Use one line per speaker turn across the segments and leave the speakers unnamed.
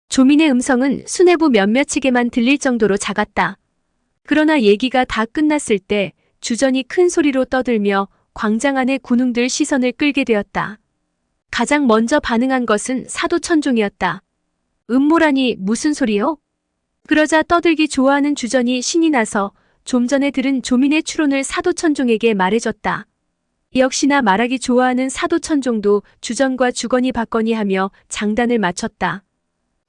조민의 음성은 수뇌부 몇몇에게만 들릴 정도로 작았다. 그러나 얘기가 다 끝났을 때 주전이 큰 소리로 떠들며 광장 안의 군웅들 시선을 끌게 되었다. 가장 먼저 반응한 것은 사도천종이었다. 음모라니 무슨 소리요? 그러자 떠들기 좋아하는 주전이 신이 나서 좀 전에 들은 조민의 추론을 사도천종에게 말해줬다. 역시나 말하기 좋아하는 사도천종도 주전과 주거니 받거니 하며 장단을 맞췄다.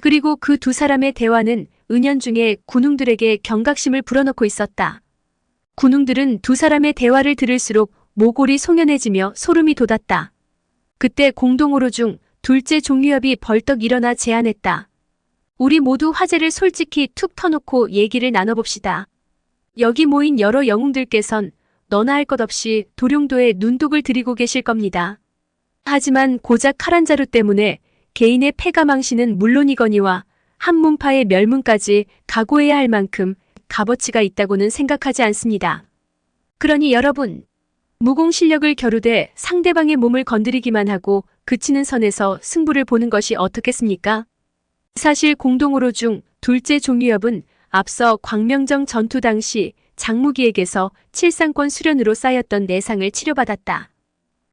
그리고 그 두 사람의 대화는 은연중에 군웅들에게 경각심을 불어넣고 있었다. 군웅들은 두 사람의 대화를 들을수록 모골이 송연해지며 소름이 돋았다. 그때 공동오로 중 둘째 종유협이 벌떡 일어나 제안했다. 우리 모두 화제를 솔직히 툭 터놓고 얘기를 나눠봅시다. 여기 모인 여러 영웅들께선 너나 할 것 없이 도룡도에 눈독을 들이고 계실 겁니다. 하지만 고작 칼 한 자루 때문에 개인의 패가 망신은 물론이거니와 한 문파의 멸문까지 각오해야 할 만큼 값어치가 있다고는 생각하지 않습니다. 그러니 여러분, 무공 실력을 겨루되 상대방의 몸을 건드리기만 하고 그치는 선에서 승부를 보는 것이 어떻겠습니까? 사실 공동오로 중 둘째 종유협은 앞서 광명정 전투 당시 장무기에게서 칠상권 수련으로 쌓였던 내상을 치료받았다.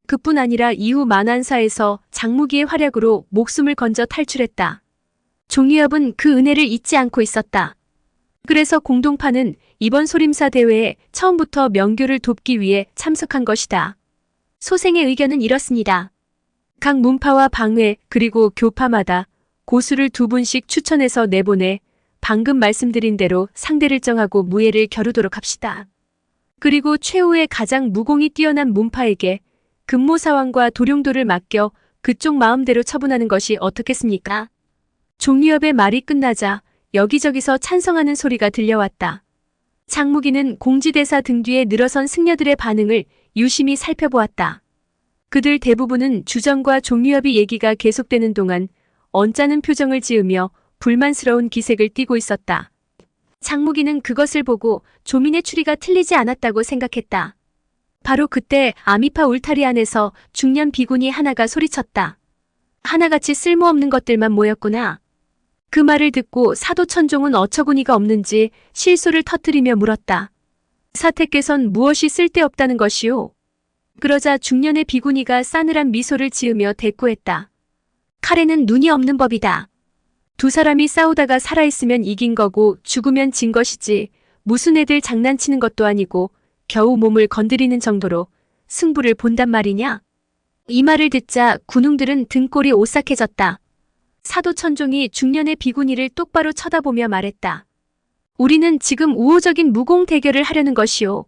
그뿐 아니라 이후 만안사에서 장무기의 활약으로 목숨을 건져 탈출했다. 종유협은 그 은혜를 잊지 않고 있었다. 그래서 공동파는 이번 소림사 대회에 처음부터 명교를 돕기 위해 참석한 것이다. 소생의 의견은 이렇습니다. 각 문파와 방회 그리고 교파마다 고수를 2분씩 추천해서 내보내 방금 말씀드린 대로 상대를 정하고 무예를 겨루도록 합시다. 그리고 최후의 가장 무공이 뛰어난 문파에게 금모사왕과 도룡도를 맡겨 그쪽 마음대로 처분하는 것이 어떻겠습니까? 종유협의 말이 끝나자 여기저기서 찬성하는 소리가 들려왔다. 장무기는 공지대사 등 뒤에 늘어선 승려들의 반응을 유심히 살펴보았다. 그들 대부분은 주전과 종유협의 얘기가 계속되는 동안 언짢은 표정을 지으며 불만스러운 기색을 띠고 있었다. 장무기는 그것을 보고 조민의 추리가 틀리지 않았다고 생각했다. 바로 그때 아미파 울타리 안에서 중년 비군이 하나가 소리쳤다. 하나같이 쓸모없는 것들만 모였구나. 그 말을 듣고 사도천종은 어처구니가 없는지 실소를 터뜨리며 물었다. 사택께선 무엇이 쓸데없다는 것이오? 그러자 중년의 비구니가 싸늘한 미소를 지으며 대꾸했다. 칼에는 눈이 없는 법이다. 두 사람이 싸우다가 살아있으면 이긴 거고 죽으면 진 것이지 무슨 애들 장난치는 것도 아니고 겨우 몸을 건드리는 정도로 승부를 본단 말이냐? 이 말을 듣자 군웅들은 등골이 오싹해졌다. 사도천종이 중년의 비구니를 똑바로 쳐다보며 말했다. 우리는 지금 우호적인 무공 대결을 하려는 것이오.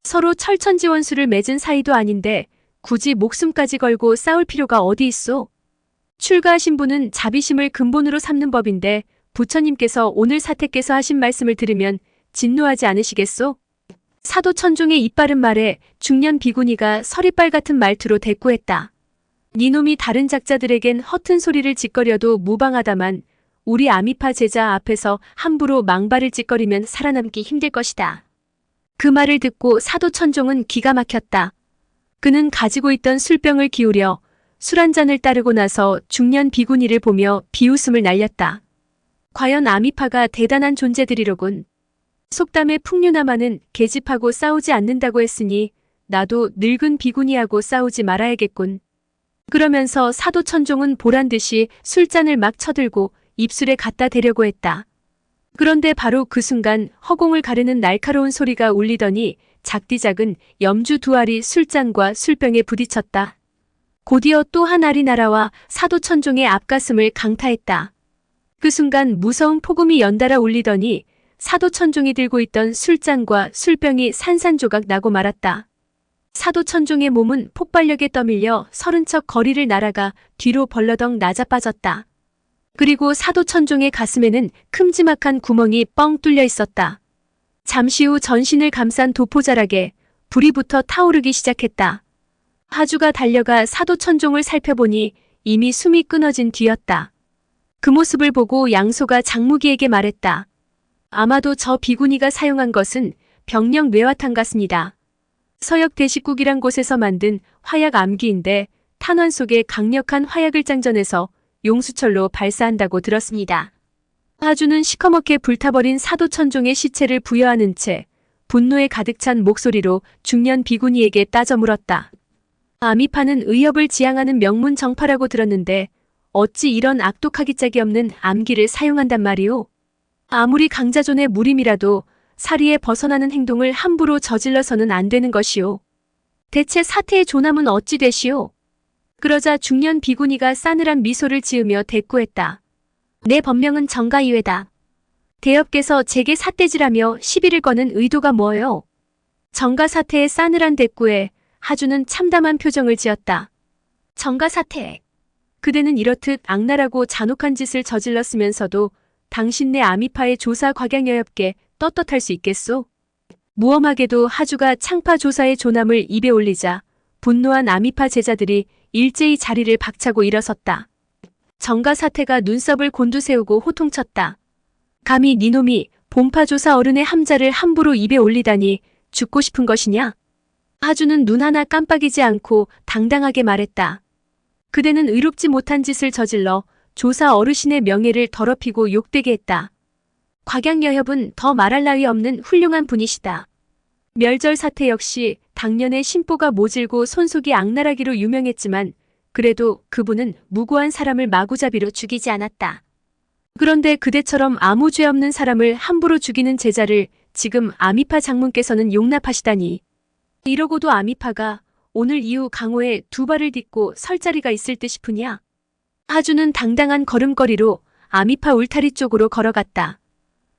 서로 철천지원수를 맺은 사이도 아닌데 굳이 목숨까지 걸고 싸울 필요가 어디 있소? 출가하신 분은 자비심을 근본으로 삼는 법인데 부처님께서 오늘 사택께서 하신 말씀을 들으면 진노하지 않으시겠소? 사도천종의 이빠른 말에 중년 비구니가 서리빨 같은 말투로 대꾸했다. 니놈이 다른 작자들에겐 허튼 소리를 짓거려도 무방하다만 우리 아미파 제자 앞에서 함부로 망발을 짓거리면 살아남기 힘들 것이다. 그 말을 듣고 사도천종은 기가 막혔다. 그는 가지고 있던 술병을 기울여 술 한 잔을 따르고 나서 중년 비구니를 보며 비웃음을 날렸다. 과연 아미파가 대단한 존재들이로군. 속담에 풍류나마는 계집하고 싸우지 않는다고 했으니 나도 늙은 비구니하고 싸우지 말아야겠군. 그러면서 사도천종은 보란듯이 술잔을 막 쳐들고 입술에 갖다 대려고 했다. 그런데 바로 그 순간 허공을 가르는 날카로운 소리가 울리더니 작디작은 염주 두 알이 술잔과 술병에 부딪혔다. 곧이어 또 한 알이 날아와 사도천종의 앞가슴을 강타했다. 그 순간 무서운 폭음이 연달아 울리더니 사도천종이 들고 있던 술잔과 술병이 산산조각 나고 말았다. 사도천종의 몸은 폭발력에 떠밀려 30척 거리를 날아가 뒤로 벌러덩 낮아빠졌다. 그리고 사도천종의 가슴에는 큼지막한 구멍이 뻥 뚫려 있었다. 잠시 후 전신을 감싼 도포자락에 불이 붙어 타오르기 시작했다. 하주가 달려가 사도천종을 살펴보니 이미 숨이 끊어진 뒤였다. 그 모습을 보고 양소가 장무기에게 말했다. 아마도 저 비구니가 사용한 것은 병력 뇌화탕 같습니다. 서역 대식국이란 곳에서 만든 화약 암기인데 탄환 속에 강력한 화약을 장전해서 용수철로 발사한다고 들었습니다. 하주는 시커멓게 불타버린 사도천종의 시체를 부여하는 채 분노에 가득 찬 목소리로 중년 비구니에게 따져 물었다. 아미파는 의협을 지향하는 명문 정파라고 들었는데 어찌 이런 악독하기 짝이 없는 암기를 사용한단 말이오? 아무리 강자존의 무림이라도 사리에 벗어나는 행동을 함부로 저질러서는 안 되는 것이오. 대체 사태의 조남은 어찌 되시오? 그러자 중년 비구니가 싸늘한 미소를 지으며 대꾸했다. 내 법명은 정가이외다. 대업께서 제게 삿대질하며 시비를 거는 의도가 뭐요? 정가사태의 싸늘한 대꾸에 하주는 참담한 표정을 지었다. 정가사태. 그대는 이렇듯 악랄하고 잔혹한 짓을 저질렀으면서도 당신네 아미파의 조사 곽양여협께 떳떳할 수 있겠소? 무엄하게도 하주가 창파 조사의 조남을 입에 올리자 분노한 아미파 제자들이 일제히 자리를 박차고 일어섰다. 정가사태가 눈썹을 곤두세우고 호통쳤다. 감히 니놈이 본파 조사 어른의 함자를 함부로 입에 올리다니 죽고 싶은 것이냐? 하주는 눈 하나 깜빡이지 않고 당당하게 말했다. 그대는 의롭지 못한 짓을 저질러 조사 어르신의 명예를 더럽히고 욕되게 했다. 곽양여협은 더 말할 나위 없는 훌륭한 분이시다. 멸절 사태 역시 당년에 심보가 모질고 손속이 악랄하기로 유명했지만 그래도 그분은 무고한 사람을 마구잡이로 죽이지 않았다. 그런데 그대처럼 아무 죄 없는 사람을 함부로 죽이는 제자를 지금 아미파 장문께서는 용납하시다니. 이러고도 아미파가 오늘 이후 강호에 두 발을 딛고 설 자리가 있을 듯 싶으냐? 하주는 당당한 걸음걸이로 아미파 울타리 쪽으로 걸어갔다.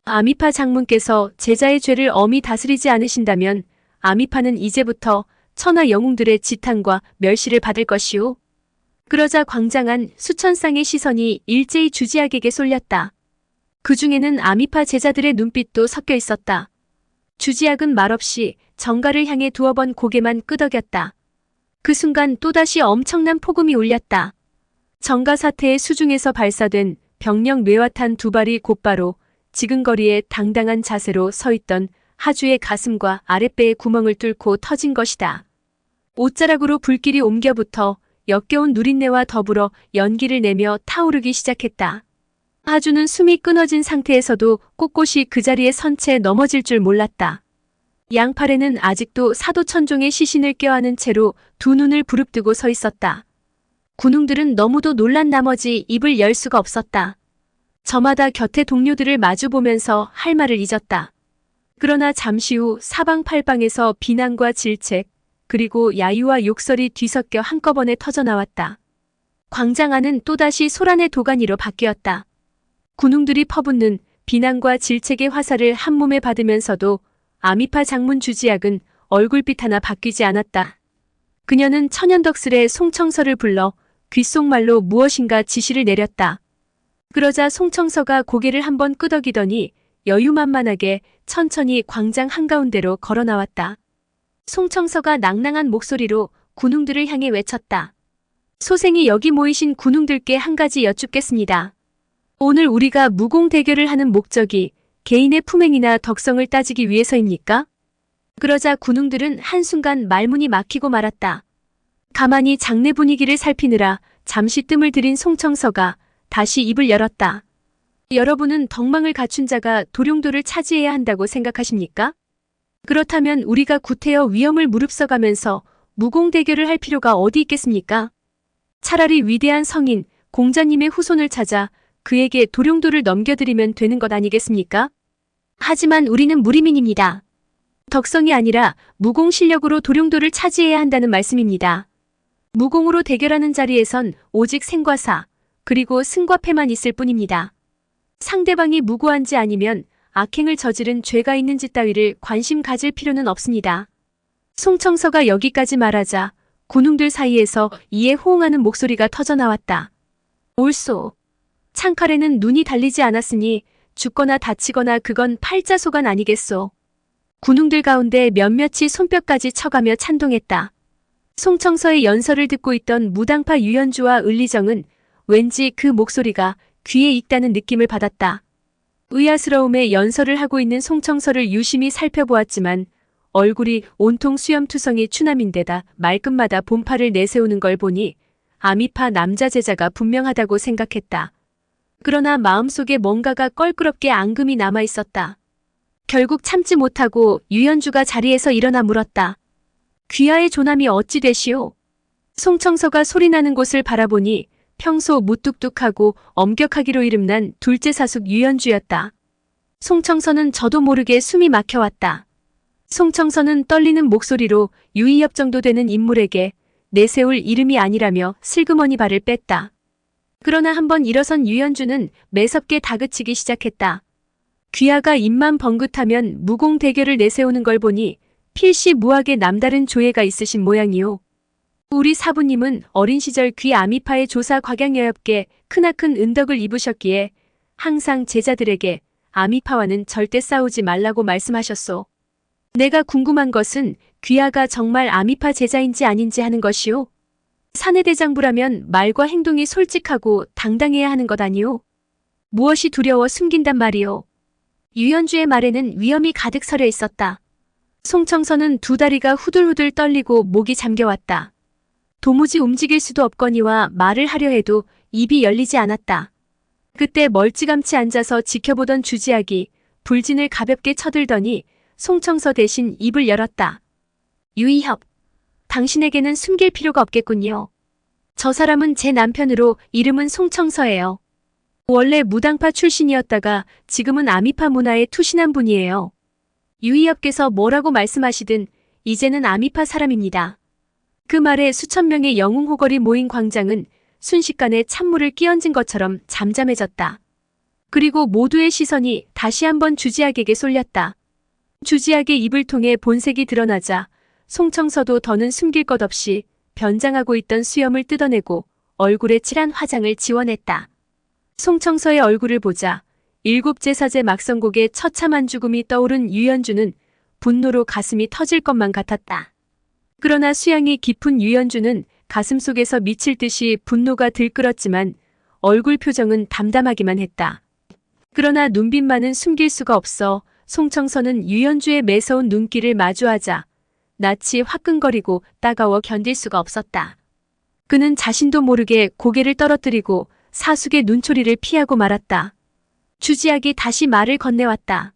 아미파 장문께서 제자의 죄를 엄히 다스리지 않으신다면 아미파는 이제부터 천하 영웅들의 지탄과 멸시를 받을 것이오. 그러자 광장한 수천 쌍의 시선이 일제히 주지학에게 쏠렸다. 그 중에는 아미파 제자들의 눈빛도 섞여 있었다. 주지학은 말없이 정가를 향해 두어 번 고개만 끄덕였다. 그 순간 또다시 엄청난 폭음이 울렸다. 정가 사태의 수중에서 발사된 병력 뇌와탄 두 발이 곧바로 지근거리에 당당한 자세로 서 있던 하주의 가슴과 아랫배의 구멍을 뚫고 터진 것이다. 옷자락으로 불길이 옮겨붙어 역겨운 누린내와 더불어 연기를 내며 타오르기 시작했다. 하주는 숨이 끊어진 상태에서도 꼿꼿이 그 자리에 선 채 넘어질 줄 몰랐다. 양팔에는 아직도 사도천종의 시신을 껴안은 채로 두 눈을 부릅뜨고 서 있었다. 군웅들은 너무도 놀란 나머지 입을 열 수가 없었다. 저마다 곁에 동료들을 마주보면서 할 말을 잊었다. 그러나 잠시 후 사방팔방에서 비난과 질책, 그리고 야유와 욕설이 뒤섞여 한꺼번에 터져나왔다. 광장 안은 또다시 소란의 도가니로 바뀌었다. 군웅들이 퍼붓는 비난과 질책의 화살을 한몸에 받으면서도 아미파 장문 주지학은 얼굴빛 하나 바뀌지 않았다. 그녀는 천연덕스레 송청서를 불러 귓속말로 무엇인가 지시를 내렸다. 그러자 송청서가 고개를 한번 끄덕이더니 여유만만하게 천천히 광장 한가운데로 걸어 나왔다. 송청서가 낭낭한 목소리로 군웅들을 향해 외쳤다. 소생이 여기 모이신 군웅들께 한 가지 여쭙겠습니다. 오늘 우리가 무공 대결을 하는 목적이 개인의 품행이나 덕성을 따지기 위해서입니까? 그러자 군웅들은 한순간 말문이 막히고 말았다. 가만히 장내 분위기를 살피느라 잠시 뜸을 들인 송청서가 다시 입을 열었다. 여러분은 덕망을 갖춘 자가 도룡도를 차지해야 한다고 생각하십니까? 그렇다면 우리가 구태여 위험을 무릅써가면서 무공 대결을 할 필요가 어디 있겠습니까? 차라리 위대한 성인 공자님의 후손을 찾아 그에게 도룡도를 넘겨드리면 되는 것 아니겠습니까? 하지만 우리는 무리민입니다. 덕성이 아니라 무공 실력으로 도룡도를 차지해야 한다는 말씀입니다. 무공으로 대결하는 자리에선 오직 생과 사, 그리고 승과 패만 있을 뿐입니다. 상대방이 무고한지 아니면 악행을 저지른 죄가 있는지 따위를 관심 가질 필요는 없습니다. 송청서가 여기까지 말하자 군웅들 사이에서 이에 호응하는 목소리가 터져나왔다. 옳소. 창칼에는 눈이 달리지 않았으니 죽거나 다치거나 그건 팔자소간 아니겠소. 군웅들 가운데 몇몇이 손뼉까지 쳐가며 찬동했다. 송청서의 연설을 듣고 있던 무당파 유연주와 을리정은 왠지 그 목소리가 귀에 익다는 느낌을 받았다. 의아스러움에 연설을 하고 있는 송청서를 유심히 살펴보았지만 얼굴이 온통 수염투성이 추남인데다 말끝마다 본파를 내세우는 걸 보니 아미파 남자 제자가 분명하다고 생각했다. 그러나 마음속에 뭔가가 껄끄럽게 앙금이 남아 있었다. 결국 참지 못하고 유연주가 자리에서 일어나 물었다. 귀하의 조남이 어찌 되시오? 송청서가 소리나는 곳을 바라보니 평소 무뚝뚝하고 엄격하기로 이름난 둘째 사숙 유연주였다. 송청서는 저도 모르게 숨이 막혀왔다. 송청서는 떨리는 목소리로 유의엽 정도 되는 인물에게 내세울 이름이 아니라며 슬그머니 발을 뺐다. 그러나 한번 일어선 유연주는 매섭게 다그치기 시작했다. 귀하가 입만 번긋하면 무공 대결을 내세우는 걸 보니 필시 무학에 남다른 조예가 있으신 모양이오. 우리 사부님은 어린 시절 귀 아미파의 조사 곽양여엽께 크나큰 은덕을 입으셨기에 항상 제자들에게 아미파와는 절대 싸우지 말라고 말씀하셨소. 내가 궁금한 것은 귀하가 정말 아미파 제자인지 아닌지 하는 것이오. 사내대장부라면 말과 행동이 솔직하고 당당해야 하는 것 아니오. 무엇이 두려워 숨긴단 말이오. 유연주의 말에는 위험이 가득 서려 있었다. 송청서는 두 다리가 후들후들 떨리고 목이 잠겨왔다. 도무지 움직일 수도 없거니와 말을 하려 해도 입이 열리지 않았다. 그때 멀찌감치 앉아서 지켜보던 주지학이 불진을 가볍게 쳐들더니 송청서 대신 입을 열었다. 유의협, 당신에게는 숨길 필요가 없겠군요. 저 사람은 제 남편으로 이름은 송청서예요. 원래 무당파 출신이었다가 지금은 아미파 문화에 투신한 분이에요. 유의협께서 뭐라고 말씀하시든 이제는 아미파 사람입니다. 그 말에 수천 명의 영웅호걸이 모인 광장은 순식간에 찬물을 끼얹은 것처럼 잠잠해졌다. 그리고 모두의 시선이 다시 한번 주지학에게 쏠렸다. 주지학의 입을 통해 본색이 드러나자 송청서도 더는 숨길 것 없이 변장하고 있던 수염을 뜯어내고 얼굴에 칠한 화장을 지워냈다. 송청서의 얼굴을 보자 일곱 제사제 막성곡의 처참한 죽음이 떠오른 유연주는 분노로 가슴이 터질 것만 같았다. 그러나 수양이 깊은 유연주는 가슴속에서 미칠 듯이 분노가 들끓었지만 얼굴 표정은 담담하기만 했다. 그러나 눈빛만은 숨길 수가 없어 송청서는 유연주의 매서운 눈길을 마주하자 낯이 화끈거리고 따가워 견딜 수가 없었다. 그는 자신도 모르게 고개를 떨어뜨리고 사숙의 눈초리를 피하고 말았다. 주지학이 다시 말을 건네왔다.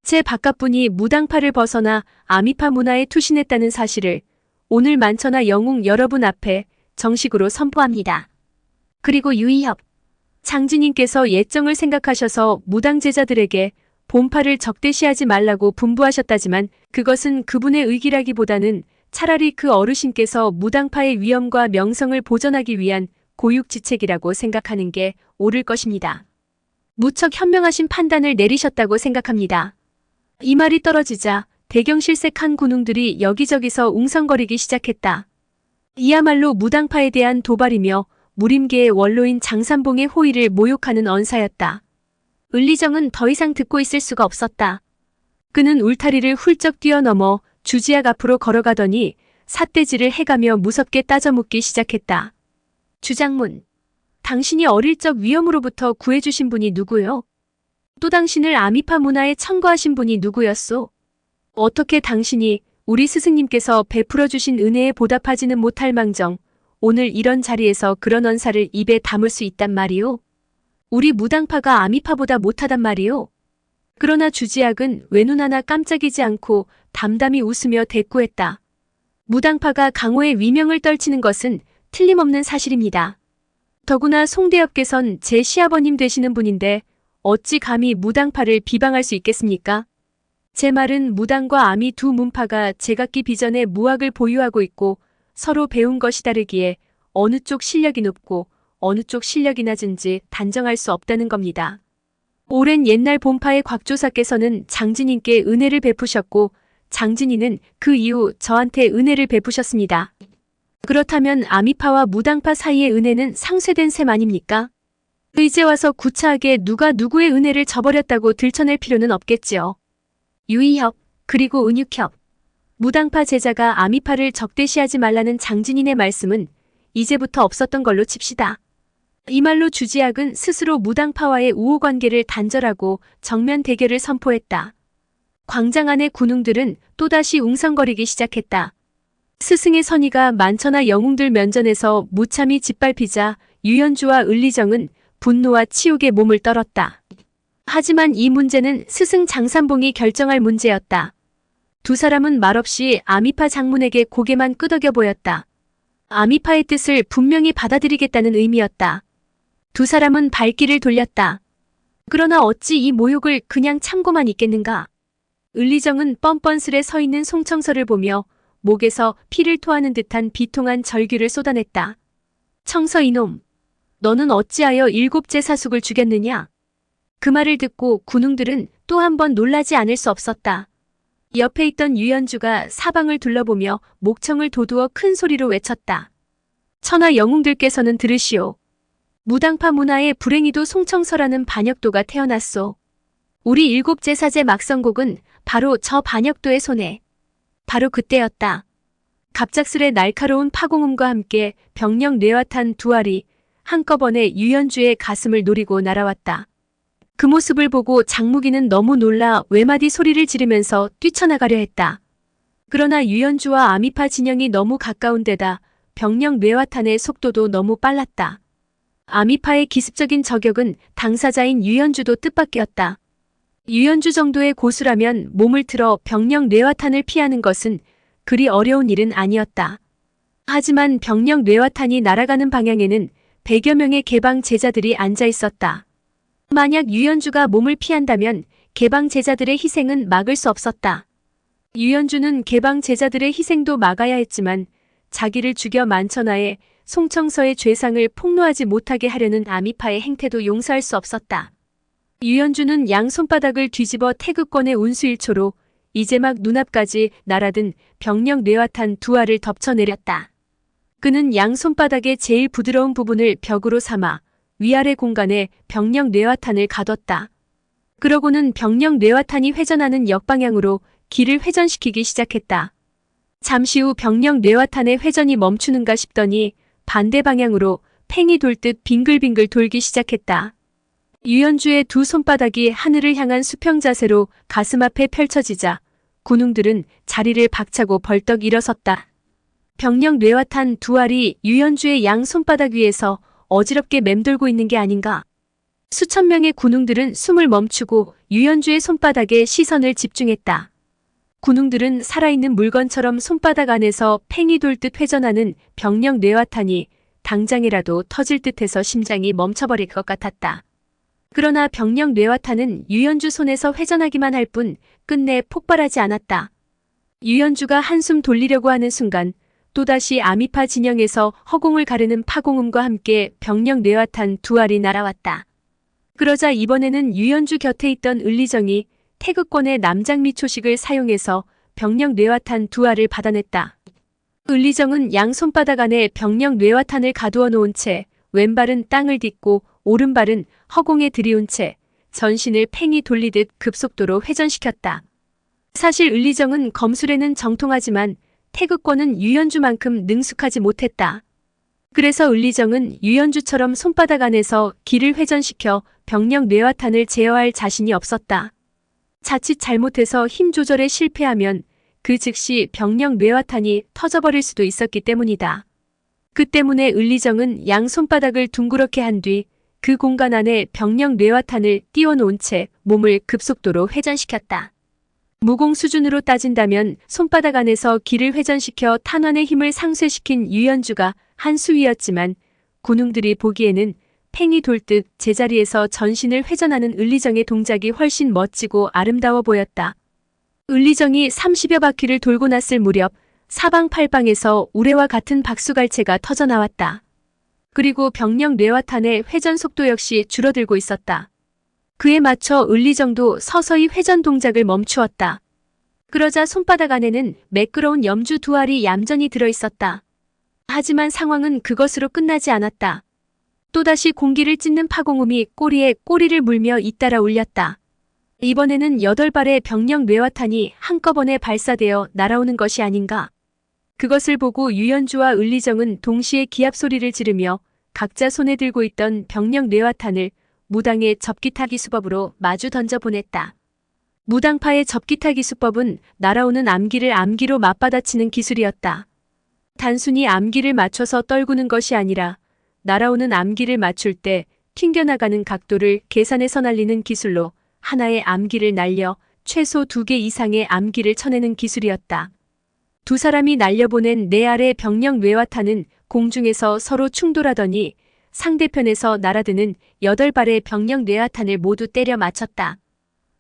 제 바깥분이 무당파를 벗어나 아미파 문화에 투신했다는 사실을 오늘 만천하 영웅 여러분 앞에 정식으로 선포합니다. 그리고 유의협, 장지님께서 예정을 생각하셔서 무당 제자들에게 본파를 적대시하지 말라고 분부하셨다지만 그것은 그분의 의기라기보다는 차라리 그 어르신께서 무당파의 위엄과 명성을 보전하기 위한 고육지책이라고 생각하는 게 옳을 것입니다. 무척 현명하신 판단을 내리셨다고 생각합니다. 이 말이 떨어지자 대경실색한 군웅들이 여기저기서 웅성거리기 시작했다. 이야말로 무당파에 대한 도발이며 무림계의 원로인 장산봉의 호의를 모욕하는 언사였다. 을리정은 더 이상 듣고 있을 수가 없었다. 그는 울타리를 훌쩍 뛰어넘어 주지학 앞으로 걸어가더니 삿대질을 해가며 무섭게 따져묻기 시작했다. 주장문, 당신이 어릴 적 위험으로부터 구해주신 분이 누구요? 또 당신을 아미파 문화에 청구하신 분이 누구였소? 어떻게 당신이 우리 스승님께서 베풀어 주신 은혜에 보답하지는 못할 망정 오늘 이런 자리에서 그런 언사를 입에 담을 수 있단 말이오? 우리 무당파가 아미파보다 못하단 말이오? 그러나 주지학은 외눈 하나 깜짝이지 않고 담담히 웃으며 대꾸했다. 무당파가 강호의 위명을 떨치는 것은 틀림없는 사실입니다. 더구나 송대엽께선 제 시아버님 되시는 분인데 어찌 감히 무당파를 비방할 수 있겠습니까? 제 말은 무당과 아미 두 문파가 제각기 비전의 무학을 보유하고 있고 서로 배운 것이 다르기에 어느 쪽 실력이 높고 어느 쪽 실력이 낮은지 단정할 수 없다는 겁니다. 오랜 옛날 본파의 곽조사께서는 장진인께 은혜를 베푸셨고 장진인은 그 이후 저한테 은혜를 베푸셨습니다. 그렇다면 아미파와 무당파 사이의 은혜는 상쇄된 셈 아닙니까? 이제 와서 구차하게 누가 누구의 은혜를 저버렸다고 들춰낼 필요는 없겠지요. 유의협, 그리고 은육협. 무당파 제자가 아미파를 적대시하지 말라는 장진인의 말씀은 이제부터 없었던 걸로 칩시다. 이 말로 주지학은 스스로 무당파와의 우호관계를 단절하고 정면 대결을 선포했다. 광장 안의 군웅들은 또다시 웅성거리기 시작했다. 스승의 선의가 만천하 영웅들 면전에서 무참히 짓밟히자 유연주와 을리정은 분노와 치욕에 몸을 떨었다. 하지만 이 문제는 스승 장산봉이 결정할 문제였다. 두 사람은 말없이 아미파 장문에게 고개만 끄덕여 보였다. 아미파의 뜻을 분명히 받아들이겠다는 의미였다. 두 사람은 발길을 돌렸다. 그러나 어찌 이 모욕을 그냥 참고만 있겠는가? 을리정은 뻔뻔스레 서 있는 송청서를 보며 목에서 피를 토하는 듯한 비통한 절규를 쏟아냈다. 청서 이놈, 너는 어찌하여 7째 사숙을 죽였느냐? 그 말을 듣고 군웅들은 또 한 번 놀라지 않을 수 없었다. 옆에 있던 유연주가 사방을 둘러보며 목청을 돋우어 큰 소리로 외쳤다. 천하 영웅들께서는 들으시오. 무당파 문화의 불행히도 송청서라는 반역도가 태어났소. 우리 7째 사제 막성곡은 바로 저 반역도의 손에. 바로 그때였다. 갑작스레 날카로운 파공음과 함께 병력 뇌와탄 두 알이 한꺼번에 유연주의 가슴을 노리고 날아왔다. 그 모습을 보고 장무기는 너무 놀라 외마디 소리를 지르면서 뛰쳐나가려 했다. 그러나 유연주와 아미파 진영이 너무 가까운 데다 병력 뇌와탄의 속도도 너무 빨랐다. 아미파의 기습적인 저격은 당사자인 유연주도 뜻밖이었다. 유연주 정도의 고수라면 몸을 틀어 병력 뇌와탄을 피하는 것은 그리 어려운 일은 아니었다. 하지만 병력 뇌와탄이 날아가는 방향에는 100여 명의 개방 제자들이 앉아 있었다. 만약 유연주가 몸을 피한다면 개방 제자들의 희생은 막을 수 없었다. 유연주는 개방 제자들의 희생도 막아야 했지만 자기를 죽여 만천하에 송청서의 죄상을 폭로하지 못하게 하려는 아미파의 행태도 용서할 수 없었다. 유연주는 양손바닥을 뒤집어 태극권의 운수일초로 이제 막 눈앞까지 날아든 병력 뇌와탄 두 알을 덮쳐내렸다. 그는 양손바닥의 제일 부드러운 부분을 벽으로 삼아 위아래 공간에 병력 뇌와탄을 가뒀다. 그러고는 병력 뇌와탄이 회전하는 역방향으로 길을 회전시키기 시작했다. 잠시 후 병력 뇌와탄의 회전이 멈추는가 싶더니 반대 방향으로 팽이 돌듯 빙글빙글 돌기 시작했다. 유연주의 두 손바닥이 하늘을 향한 수평 자세로 가슴 앞에 펼쳐지자 군웅들은 자리를 박차고 벌떡 일어섰다. 병력 뇌와탄 두 알이 유연주의 양 손바닥 위에서 어지럽게 맴돌고 있는 게 아닌가. 수천 명의 군웅들은 숨을 멈추고 유연주의 손바닥에 시선을 집중했다. 군웅들은 살아있는 물건처럼 손바닥 안에서 팽이 돌듯 회전하는 병력 뇌와탄이 당장이라도 터질 듯해서 심장이 멈춰버릴 것 같았다. 그러나 병력 뇌와탄은 유연주 손에서 회전하기만 할 뿐 끝내 폭발하지 않았다. 유연주가 한숨 돌리려고 하는 순간 또다시 아미파 진영에서 허공을 가르는 파공음과 함께 병력 뇌와탄 두 알이 날아왔다. 그러자 이번에는 유연주 곁에 있던 을리정이 태극권의 남장미 초식을 사용해서 병력 뇌와탄 두 알을 받아냈다. 을리정은 양 손바닥 안에 병력 뇌와탄을 가두어 놓은 채 왼발은 땅을 딛고 오른발은 허공에 들이운 채 전신을 팽이 돌리듯 급속도로 회전시켰다. 사실 을리정은 검술에는 정통하지만 태극권은 유연주만큼 능숙하지 못했다. 그래서 을리정은 유연주처럼 손바닥 안에서 길을 회전시켜 병력 뇌와탄을 제어할 자신이 없었다. 자칫 잘못해서 힘 조절에 실패하면 그 즉시 병력 뇌와탄이 터져버릴 수도 있었기 때문이다. 그 때문에 을리정은 양 손바닥을 둥그렇게 한 뒤 그 공간 안에 병력 뇌와탄을 띄워놓은 채 몸을 급속도로 회전시켰다. 무공 수준으로 따진다면 손바닥 안에서 길을 회전시켜 탄환의 힘을 상쇄시킨 유연주가 한 수위였지만 군웅들이 보기에는 팽이 돌듯 제자리에서 전신을 회전하는 을리정의 동작이 훨씬 멋지고 아름다워 보였다. 을리정이 30여 바퀴를 돌고 났을 무렵 사방팔방에서 우레와 같은 박수갈채가 터져나왔다. 그리고 병력 뇌와탄의 회전 속도 역시 줄어들고 있었다. 그에 맞춰 을리정도 서서히 회전 동작을 멈추었다. 그러자 손바닥 안에는 매끄러운 염주 두 알이 얌전히 들어있었다. 하지만 상황은 그것으로 끝나지 않았다. 또다시 공기를 찢는 파공음이 꼬리에 꼬리를 물며 잇따라 울렸다. 이번에는 8발의 병력 뇌와탄이 한꺼번에 발사되어 날아오는 것이 아닌가. 그것을 보고 유연주와 을리정은 동시에 기합 소리를 지르며 각자 손에 들고 있던 병력 뇌와탄을 무당의 접기타기 수법으로 마주 던져보냈다. 무당파의 접기타기 수법은 날아오는 암기를 암기로 맞받아치는 기술이었다. 단순히 암기를 맞춰서 떨구는 것이 아니라 날아오는 암기를 맞출 때 튕겨나가는 각도를 계산해서 날리는 기술로 하나의 암기를 날려 최소 2개 이상의 암기를 쳐내는 기술이었다. 두 사람이 날려보낸 내 아래 병력 뇌와탄은 공중에서 서로 충돌하더니 상대편에서 날아드는 8발의 병력 뇌와탄을 모두 때려 맞췄다.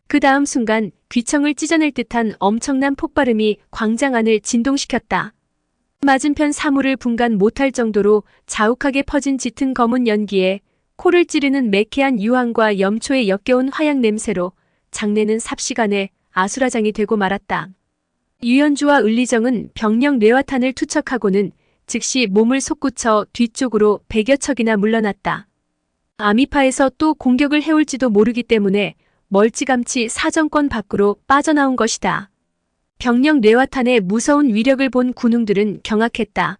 그 다음 순간 귀청을 찢어낼 듯한 엄청난 폭발음이 광장 안을 진동시켰다. 맞은편 사물을 분간 못할 정도로 자욱하게 퍼진 짙은 검은 연기에 코를 찌르는 매캐한 유황과 염초의 역겨운 화약 냄새로 장내는 삽시간에 아수라장이 되고 말았다. 유연주와 을리정은 병력 뇌와탄을 투척하고는 즉시 몸을 솟구쳐 뒤쪽으로 100여 척이나 물러났다. 아미파에서 또 공격을 해올지도 모르기 때문에 멀찌감치 사정권 밖으로 빠져나온 것이다. 병력 뇌와탄의 무서운 위력을 본 군웅들은 경악했다.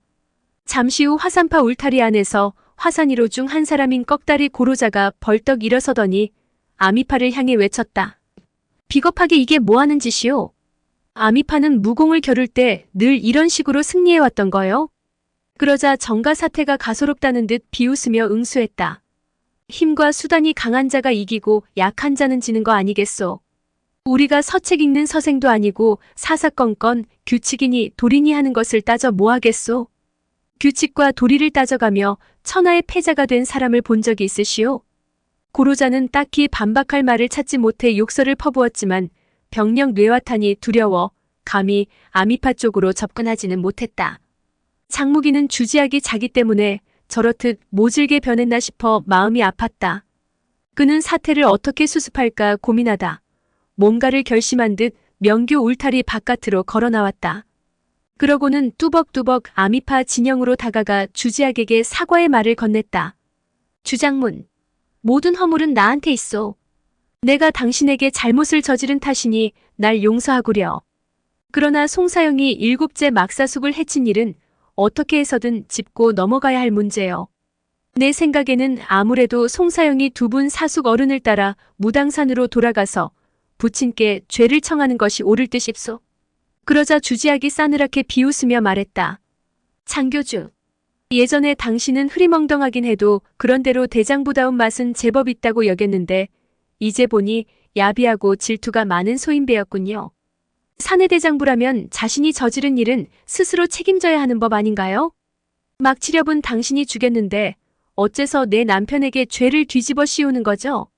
잠시 후 화산파 울타리 안에서 화산이로 중 한 사람인 꺽다리 고로자가 벌떡 일어서더니 아미파를 향해 외쳤다. 비겁하게 이게 뭐하는 짓이오? 아미파는 무공을 겨룰 때 늘 이런 식으로 승리해왔던 거요? 그러자 정가 사태가 가소롭다는 듯 비웃으며 응수했다. 힘과 수단이 강한 자가 이기고 약한 자는 지는 거 아니겠소? 우리가 서책 읽는 서생도 아니고 사사건건 규칙이니 도리니 하는 것을 따져 뭐하겠소? 규칙과 도리를 따져가며 천하의 패자가 된 사람을 본 적이 있으시오? 고로자는 딱히 반박할 말을 찾지 못해 욕설을 퍼부었지만 병력 뇌와탄이 두려워 감히 아미파 쪽으로 접근하지는 못했다. 장무기는 주지하기 자기 때문에 저렇듯 모질게 변했나 싶어 마음이 아팠다. 그는 사태를 어떻게 수습할까 고민하다 뭔가를 결심한 듯 명교 울타리 바깥으로 걸어 나왔다. 그러고는 뚜벅뚜벅 아미파 진영으로 다가가 주지학에게 사과의 말을 건넸다. 주장문, 모든 허물은 나한테 있어. 내가 당신에게 잘못을 저지른 탓이니 날 용서하구려. 그러나 송사영이 7째 막사숙을 해친 일은 어떻게 해서든 짚고 넘어가야 할 문제요. 내 생각에는 아무래도 송사영이 2분 사숙 어른을 따라 무당산으로 돌아가서 부친께 죄를 청하는 것이 옳을 듯입소. 그러자 주지학이 싸늘하게 비웃으며 말했다. 장교주, 예전에 당신은 흐리멍덩하긴 해도 그런대로 대장부다운 맛은 제법 있다고 여겼는데 이제 보니 야비하고 질투가 많은 소인배였군요. 사내대장부라면 자신이 저지른 일은 스스로 책임져야 하는 법 아닌가요? 막치렵은 당신이 죽였는데 어째서 내 남편에게 죄를 뒤집어 씌우는 거죠?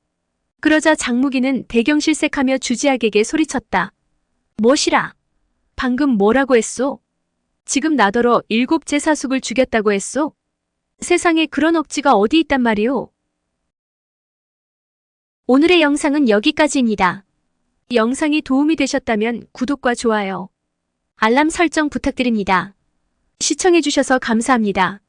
그러자 장무기는 대경실색하며 주지학에게 소리쳤다. 무엇이라? 방금 뭐라고 했소? 지금 나더러 7째 사숙을 죽였다고 했소? 세상에 그런 억지가 어디 있단 말이오? 오늘의 영상은 여기까지입니다. 영상이 도움이 되셨다면 구독과 좋아요, 알람 설정 부탁드립니다. 시청해주셔서 감사합니다.